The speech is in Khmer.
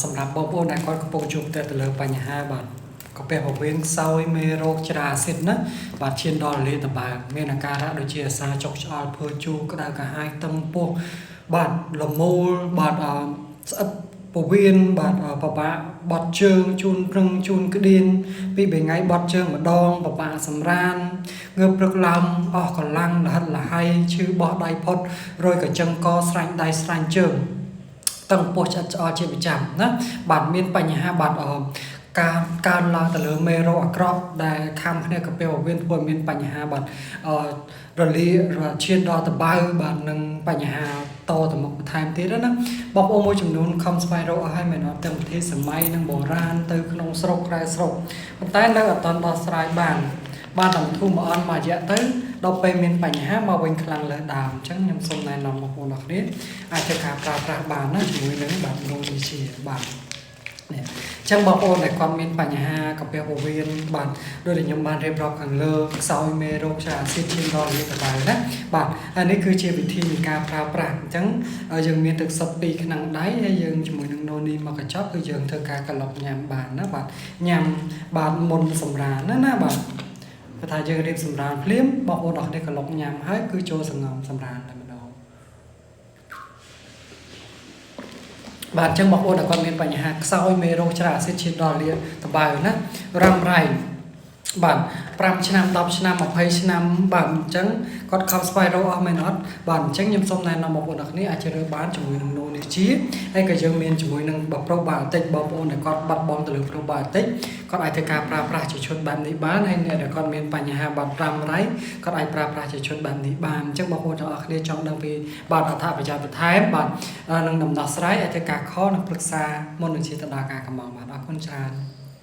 សម្រាប់បងប្អូនដែលគាត់កំពុងជួបតែទៅលើបញ្ហាបាទកាពះពោះវៀនខ្សោយមេរោគច្រាអាស៊ីតណាបាទឈានដល់លាតត្បាតមានអាការៈដូចជាអាសាចុកឆ្អល់ភើជូរក្តៅកាហាយតឹងពោះបាទលមូលបាទស្អិតពោះវៀនបាទពិបាកបត់ជើងជូនព្រឹងជូនក្តៀនពី3ថ្ងៃបត់ជើងម្ដងពិបាកសម្រានងើបព្រឹកឡើងអស់កម្លាំងលហិតលហើយឈឺបោះដៃផុតរយកញ្ចឹងកស្រាញ់ដៃស្រាញ់ជើងតឹងពោះឆ្អិតឆ្អល់ជាប្រចាំណាបាទមានបញ្ហាបាទការកើនឡើងទៅលើមេរោគអាក្រក់ដែលខាំគ្នាកាពះពោះវៀនធ្វើឲ្យមានបញ្ហាបាទរលាឈានដល់តបៅបាទនឹងបញ្ហាតទៅមុខបន្ថែមទៀតណាបងប្អូនមួយចំនួនខំស្វែងរកឲ្យមិនអត់ទាំងវិធីសម័យនិងបុរាណទៅក្នុងស្រុកក្រៅស្រុកប៉ុន្តែនៅអត់ទាន់ដោះស្រាយបានតាមធូរមួយអន់មួយរយៈទៅដល់ពេលមានបញ្ហាមកវិញខ្លាំងលើដើមអញ្ចឹងខ្ញុំសូមណែនាំបងប្អូនអរគ្នាអាចធ្វើការប្រើប្រាស់បានណាជាមួយនឹងបាទរោងវិជាបាទនេះចឹងបងប្អូនដែលគាត់មានបញ្ហាកាពះពោះវៀនបាទដូចដែលខ្ញុំបានរៀបរាប់ខាងលើខ្សោយមេរោគច្រាអាស៊ីតឈានដល់លាតត្បាតណាបាទហើយនេះគឺជាវិធីនៃការប្រើប្រាស់អញ្ចឹងយើងមានទឹកសុទ្ធ2ឆ្នាំងដៃហើយយើងជាមួយនឹងណូនីមកកញ្ចប់គឺយើងធ្វើការក្លុកញ៉ាំបានណាបាទញ៉ាំបាទមុនសម្រានណាបាទបើថាយើងរៀបសម្រានភ្លាមបងប្អូនអរគ្នាក្លុកញ៉ាំហើយគឺចូលសង្ងំសម្រានតែម្ដងបាទអញ្ចឹងបងប្អូនដែលគាត់មានបញ្ហាខ្សោយមេរោគច្រាអាស៊ីតឈានដល់លាតត្បាតណារ៉ាំរ៉ៃបាទ5ឆ្នាំ10ឆ្នាំ20ឆ្នាំបាទអញ្ចឹងគាត់ខំស្វែងរកអស់មែនអត់បាទអញ្ចឹងខ្ញុំសូមណែនាំបងប្អូនអរគ្នាអាចរើបានជាមួយនឹងណូនេះជាហើយក៏យើងមានជាមួយនឹងប្រូបាអូទិកបងប្អូនដែលគាត់បាត់បង់ទៅលើប្រូបាអូទិកគាត់អាចធ្វើការប្រើប្រាស់ជាឈុតបែបនេះបានហើយអ្នកដែលគាត់មានបញ្ហាបាទរ៉ាំរ៉ៃគាត់អាចប្រើប្រាស់ជាឈុតបែបនេះបានអញ្ចឹងបងប្អូនទាំងអស់គ្នាចង់ដឹងពីបាទអត្ថប្រយោជន៍បន្ថែមបាទនឹងដំណោះស្រាយអាចធ្វើការខលនិងប្រឹក្សាមុននឹងជាទៅដល់ការកម្មបាទអរគុណច្រើន